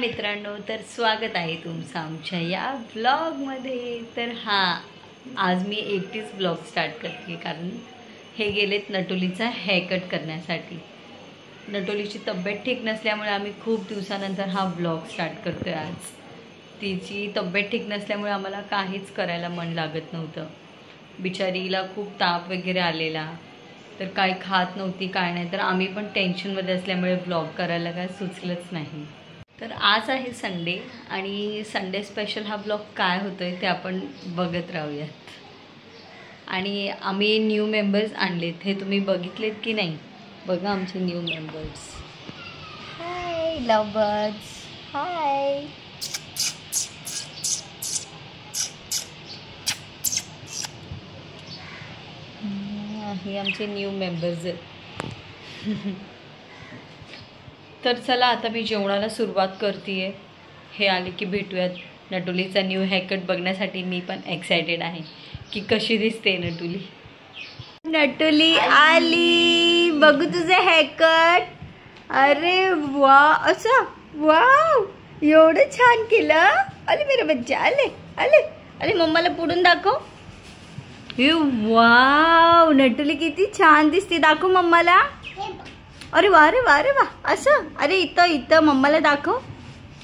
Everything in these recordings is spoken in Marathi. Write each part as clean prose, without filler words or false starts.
मित्रांनो, तर स्वागत आहे तुमचं आमच्या या ब्लॉगमध्ये। तर आज मी एकटीच ब्लॉग स्टार्ट करते कारण हे गेलेत नटोलीचा हेअर कट करण्यासाठी। नटोलीची तब्येत ठीक नसल्यामुळे आम्ही खूप दिवसानंतर हा ब्लॉग स्टार्ट करतोय। आज तिची तब्येत ठीक नसल्यामुळे आम्हाला काहीच करायला मन लागत नव्हतं। बिचारीला खूप ताप वगैरे आलेला, तर काय खात नव्हती, काय नाही, तर आम्ही पण टेन्शनमध्ये असल्यामुळे ब्लॉग करायला काय सुचलंच नाही। तर आज आहे संडे आणि संडे स्पेशल हा ब्लॉग काय होतोय ते आपण बघत राहूयात। आणि आम्ही न्यू मेंबर्स आणलेत, हे तुम्ही बघितलेत की नाही? बघा आमचे न्यू मेंबर्स। हाय लव बर्ड्स, हाय। हे आमचे न्यू मेंबर्स आहेत। तर चला आता मी जेवणाला सुरुवात करतेय। हे आले की भेटूयात। नटोलीचा न्यू हेअरकट बघण्यासाठी मी पण एक्सायटेड आहे की कशी दिसते नटोली। नटोली आली, बघू तुझं हेअरकट। अरे वा, असं वाव, एवढं छान केलं। अरे मेरे बच्चा, आले आले अरे मम्माला पुढून दाखव। वाव, नटोली किती छान दिसते, दाखव मम्माला। अरे वा रे वा रे वा, असं। अरे इथं इथं मम्माला दाखव।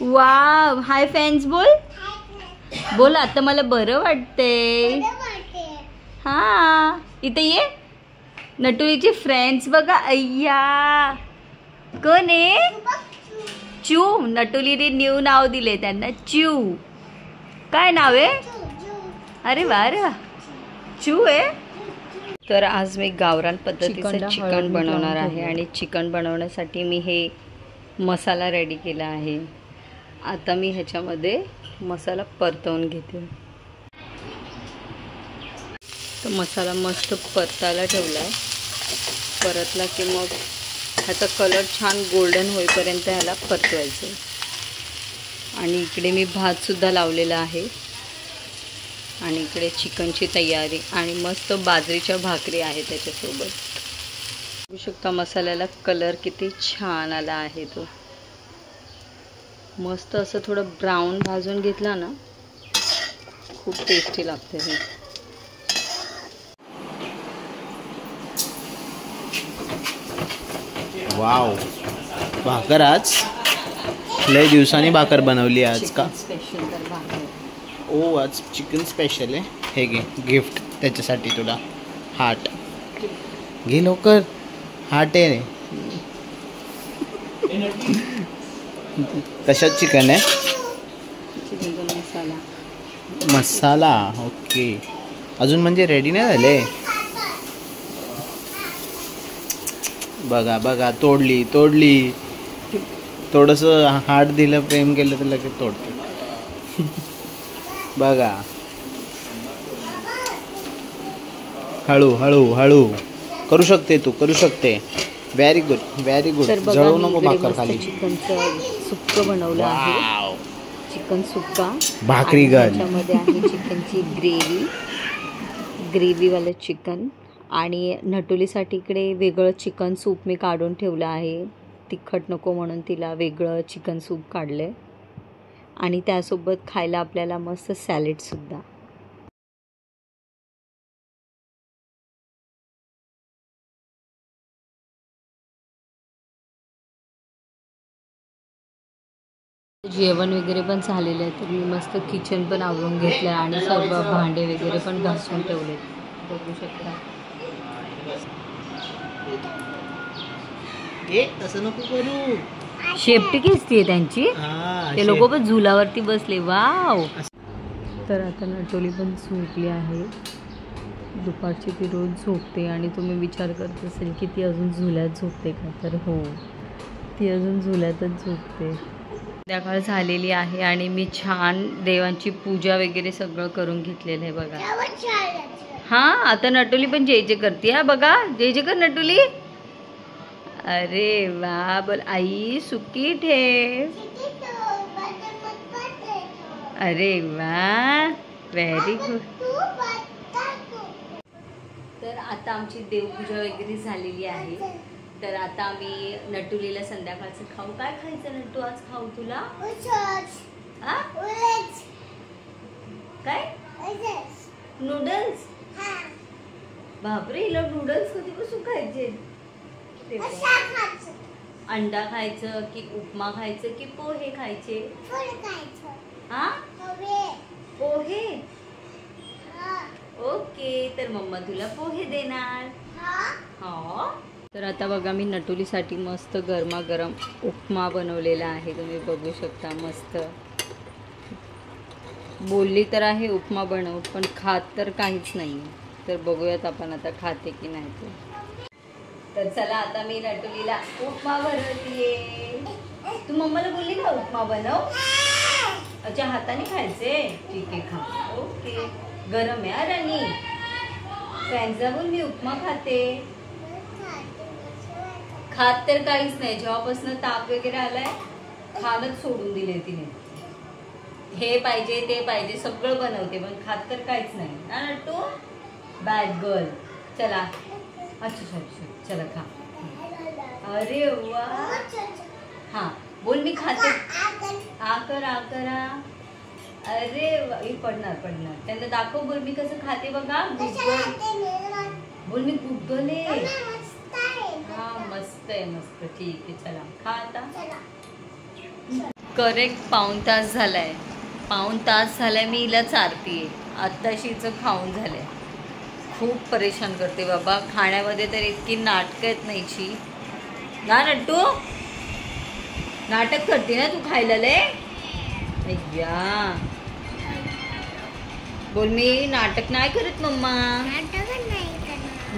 वाव, हाय फ्रेंड्स बोल बोल। आता मला बरं वाटतंय। हा, इथं ये। नटोलीचे फ्रेंड्स बघा, अय्या कोण आहे? चू। नटोलीने न्यू नाव दिले त्यांना, चू। काय नाव आहे? अरे वा रे वा, चू आहे। तर आज मी गावरान पद्धतीचं चिकन बनवणार आहे आणि चिकन बनवण्यासाठी मी हे मसाला रेडी केला आहे। आता मी ह्याच्यामध्ये मसाला परतवून घेते। तर मसाला मस्त परतायला ठेवला आहे। परतला की मग ह्याचा कलर छान गोल्डन होईपर्यंत ह्याला परतवायचं। आणि इकडे मी भातसुद्धा लावलेला आहे आणि इकडे चिकनची तयारी आणि मस्त बाजरीच्या भाकरी आहे त्याच्यासोबत। बघू शकता मसाल्याला कलर किती छान आला आहे। तो मस्त असं थोडं ब्राऊन भाजून घेतला ना, खूप टेस्टी लागते हे। वाव, भाकर आज लय दिवसांनी भाकर बनवली आज का? स्पेशल तर भाकर। ओ, आज चिकन स्पेशल आहे। हे घे गिफ्ट त्याच्यासाठी तुला, हार्ट घे लवकर। हार्ट आहे। कशात चिकन आहे? चिकनचा मसाला। मसाला, ओके। अजून म्हणजे रेडी नाही झाले। बघा बघा, तोडली तोडली। थोडंसं हार्ट दिलं, प्रेम केलं तर लगेच तोडते। बघा, हळू हळू हळू करू शकते, तू करू शकते। Very good very good. जळू नको भाकर खाली। चिकनचं सुक्क बनवलं आहे, चिकन सुक्का भाकरी गर्ल। त्याच्यामध्ये आहे चिकनची ग्रेव्हीवालं चिकन। आणि नटोलीसाठी इकडे वेगळं चिकन सूप मी काढून ठेवलं आहे। तिखट नको म्हणून तिला वेगळं चिकन सूप काढलं आहे। आणि त्यासोबत खायला आपल्याला मस्त सॅलेडसुद्धा। जेवण वगैरे पण झालेलं आहे, तर मी मस्त किचन पण आवरून घेतलं आहे आणि सर्व भांडे वगैरे पण घासून ठेवले। बघू शकता। तसं नको करू, शेपटी घेसतीये त्यांची। ते लोक पण झुलावरती बसले। वाव। तर आता नटोली पण झोपली आहे। दुपारची ती रोज झोपते आणि तुम्ही विचार करत असेल की ती अजून झुल्यात झोपते का? तर हो, ती अजून झुल्यातच झोपते। संध्याकाळ झालेली आहे आणि मी छान देवांची पूजा वगैरे सगळं करून घेतलेलं आहे बघा। हा, आता नटोली पण जय जय करते। हा बघा, जय जय कर नटोली। अरे वा, बोल आई सुकी ठेव। अरे वा, व्हेरी गुड। तर आता आमची देवपूजा वगैरे झालेली आहे। तर आता आम्ही नटुलीला संध्याकाळचं खाऊ. काय खायचं नटू आज खाऊ तुला? हा? काय नूडल्स? बापरे, हिला नूडल्स कधीपासून खायचे? अंडा खायचं की उपमा खायचं की पोहे खायचे? हा, पोहे. ओके, तर मम्मा तुला पोहे देणार. हा. तर आता बघा मी नटुलीसाठी मस्त गरमागरम उपमा बनवलेला आहे. तुम्ही बघू शकता. मस्त बोलली तर आहे उपमा बनव, पण खात तर काहीच नाही. तर बघूयात आपण आता खाते की नाही ते. तर चला आता मी नटुलीला उपमा बनवतीये. तू मम्माला बोलली ना उपमा बनव. अच्छा, हाताने खायचे? ठीक आहे, खा. ओके. गरम आहे राणी. फॅन जाऊन मी उपमा खाते. खात तर काहीच नाही. जेव्हापासून ताप वगैरे आलाय खाणच सोडून दिले तिने. हे पाहिजे ते पाहिजे सगळं बनवते, पण खात तर काहीच नाही ना नट्टू. Bad girl. चला. अच्छा, चला खा. अरे वा. हा बोल मी खाते. आ करा. अरे वा, पडणार. त्यांना दाखव. बोल मी कसं खाते बघा. बोल मी गुड गर्ल आहे. हा, मस्त आहे. ठीक आहे, चला खा आता. करेक्ट पाऊण तास झालाय मी हिला चारतीये. आत्ताशीच खाऊन झालंय. खूप परेशान करते बाबा. खाण्यामध्ये तर इतकी नाटकं आहेत नाहीची ना नट्टू. नाटक करते ना तू खायला लय. अय्या, बोल मी नाटक नाही करत मम्मा.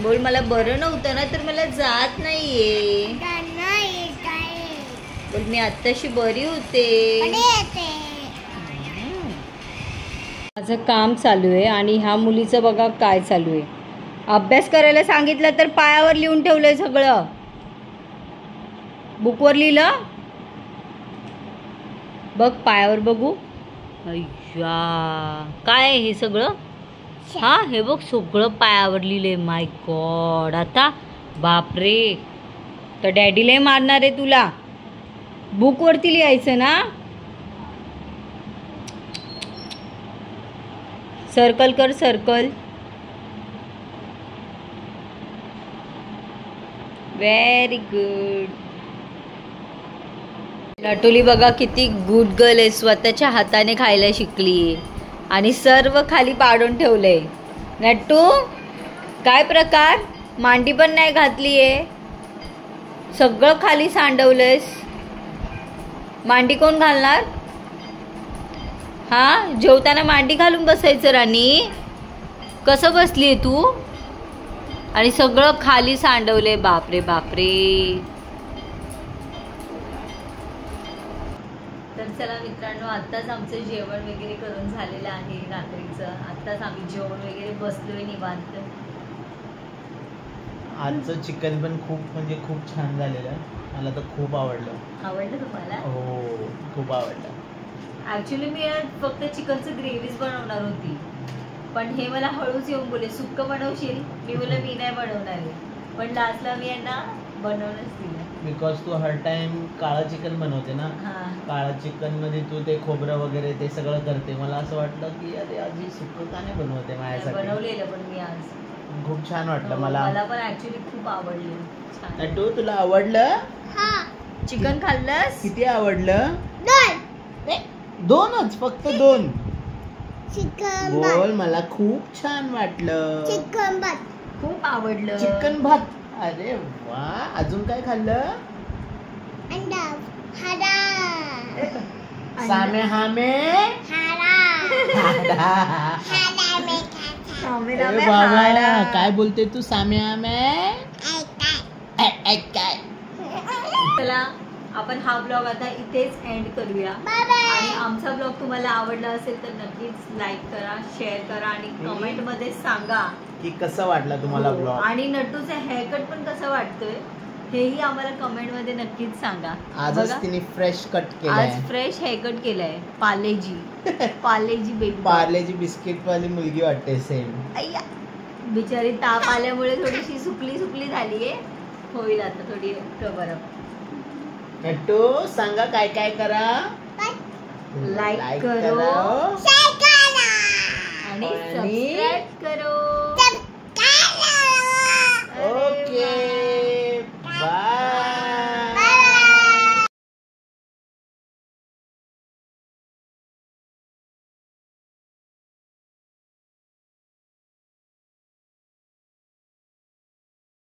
बोल मला बरं नव्हतं ना, तर मला जात नाहीये. बोल मी आत्ताशी बरी होते. माझं काम चालू आहे आणि ह्या मुलीचं बघा काय चालू आहे. अभ्यास करायला सांगितलं तर पायावर लिहून ठेवलंय सगळं. बुकवर लिहिलं बघ, पायावर बघू. अय्या, काय हे सगळं? हा, हे बघ सगळं पायावर लिहिलंय. माय गॉड. आता बापरे, तर डॅडीला मारणार आहे तुला. बुकवरती लिहायचं ना. सर्कल कर, सर्कल. Very good. नटुली बघा किती गुड गर्ल आहे. स्वतःच्या हाताने खायला शिकली आणि सर्व खाली पाडून ठेवलंय. नट्टू काय प्रकार. मांडी पण नाही घातलीये. सगळं खाली सांडवलंयस. मांडी कोण घालणार? हा, जेवताना मांडी घालून बसायचं राणी. कसं बसलीये तू? आणि सगळं खाली सांडवलंय. बापरे. तर चला मित्रांनो, आत्ताच आमचं जेवण वगैरे करून झालेलं आहे रात्रीचं. आत्ताच आम्ही जेवण वगैरे बसलोय निवांत. आजचं चिकन पण खूप छान झालेलं. मला तर खूप आवडलं. तुम्हाला? हो, खूप आवडलं. ऍक्च्युली मी फक्त चिकनचं ग्रेव्हीच बनवणार होती, पण हे मला हळूच येऊन बोले सुक्क बनवशील. मी बोलले मी नाही बनवणार आहे, पण लास्टला मी यांना बनवूनच दिलं. बिकॉज तू हर टाइम काळं चिकन बनवते ना. काळं चिकन मध्ये तू ते खोबरं वगैरे ते सगळं करते. मला असं वाटलं की अरे आज ही सुक्क का नाही बनवते माझ्यासाठी. बनवलेलं पण मी आज. खूप छान वाटलं मला. मला पण ऍक्च्युली खूप आवडलं. नटू तुला आवडलं? चिकन खाल्लंस? किती आवडलं? दोनच, फक्त 2. बोल मला खूप छान वाटलं. चिकन भात खूप आवडलं. चिकन भात. अरे वा. अजून काय खाल्लं? अंडा. हरा. सामे हामे. बाबा काय बोलते तू? सामे हामे. काय? चला आपण हा ब्लॉग आता इथेच एंड करूया. आणि आमचा ब्लॉग तुम्हाला आवडला असेल तर नक्कीच लाईक करा, शेअर करा आणि कमेंट मध्ये सांगा की कसं वाटलं तुम्हाला ब्लॉग. आणि नट्टूचा हेअरकट पण कसं वाटतोय हेही आम्हाला कमेंट मध्ये नक्कीच सांगा. आजच तिने फ्रेश कट केलाय. आज फ्रेश हेअरकट केलाय. पार्लेजी बेबी. पार्लेजी बिस्किट वाली मुलगी वाटते सेम. बिचारी ताप आल्यामुळे थोडीशी सुकली झालीये. होईल आता थोडी कवर अप. नट्टू सांगा काय काय करा. लाईक करो करा आणि सबस्क्राईब करो.